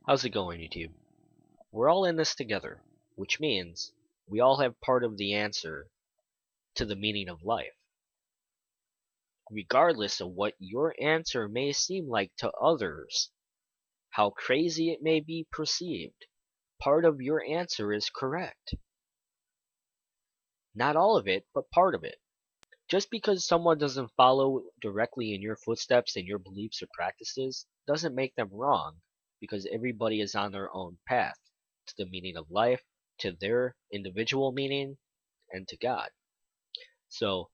How's it going, YouTube? We're all in this together, which means we all have part of the answer to the meaning of life. Regardless of what your answer may seem like to others, how crazy it may be perceived, part of your answer is correct. Not all of it, but part of it. Just because someone doesn't follow directly in your footsteps and your beliefs or practices doesn't make them wrong, because everybody is on their own path to the meaning of life, to their individual meaning, and to God. So,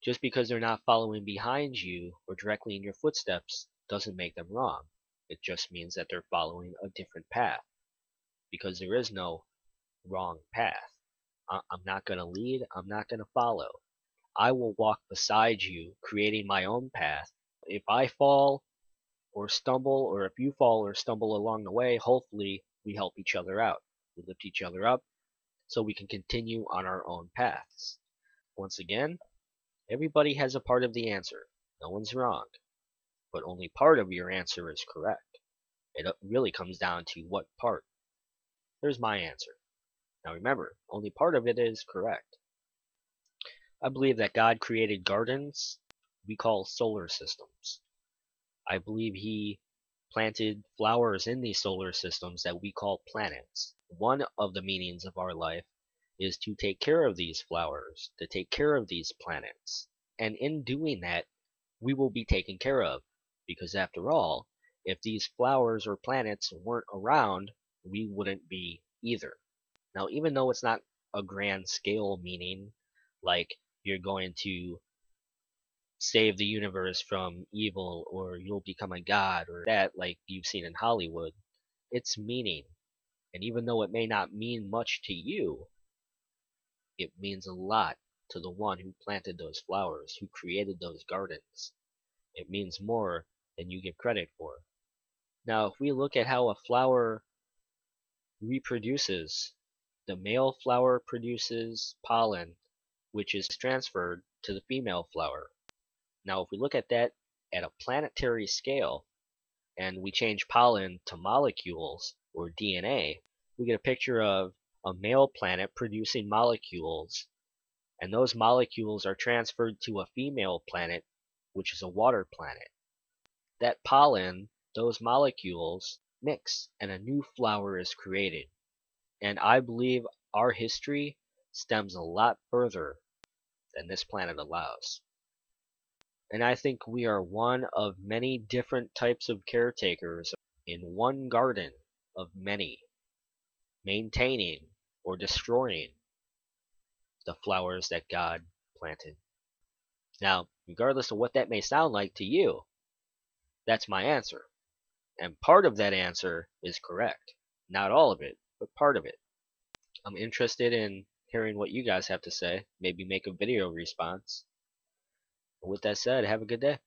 just because they're not following behind you or directly in your footsteps doesn't make them wrong. It just means that they're following a different path, because there is no wrong path. I'm not going to lead, I'm not going to follow. I will walk beside you, creating my own path. If I fall or stumble, or if you fall or stumble along the way, hopefully we help each other out. We lift each other up so we can continue on our own paths. Once again, everybody has a part of the answer. No one's wrong, but only part of your answer is correct. It really comes down to what part. Here's my answer. Now remember, only part of it is correct. I believe that God created gardens we call solar systems. I believe He planted flowers in these solar systems that we call planets. One of the meanings of our life is to take care of these flowers, to take care of these planets. And in doing that, we will be taken care of. Because after all, if these flowers or planets weren't around, we wouldn't be either. Now, even though it's not a grand scale meaning, like you're going to save the universe from evil or you'll become a god or that like you've seen in Hollywood, it's meaning. And even though it may not mean much to you, it means a lot to the one who planted those flowers, who created those gardens. It means more than you give credit for. Now, if we look at how a flower reproduces, the male flower produces pollen, which is transferred to the female flower. Now, if we look at that at a planetary scale, and we change pollen to molecules, or DNA, we get a picture of a male planet producing molecules, and those molecules are transferred to a female planet, which is a water planet. That pollen, those molecules, mix, and a new flower is created. And I believe our history stems a lot further than this planet allows. And I think we are one of many different types of caretakers in one garden of many, maintaining or destroying the flowers that God planted. Now, regardless of what that may sound like to you, that's my answer. And part of that answer is correct. Not all of it, but part of it. I'm interested in hearing what you guys have to say. Maybe make a video response. With that said, have a good day.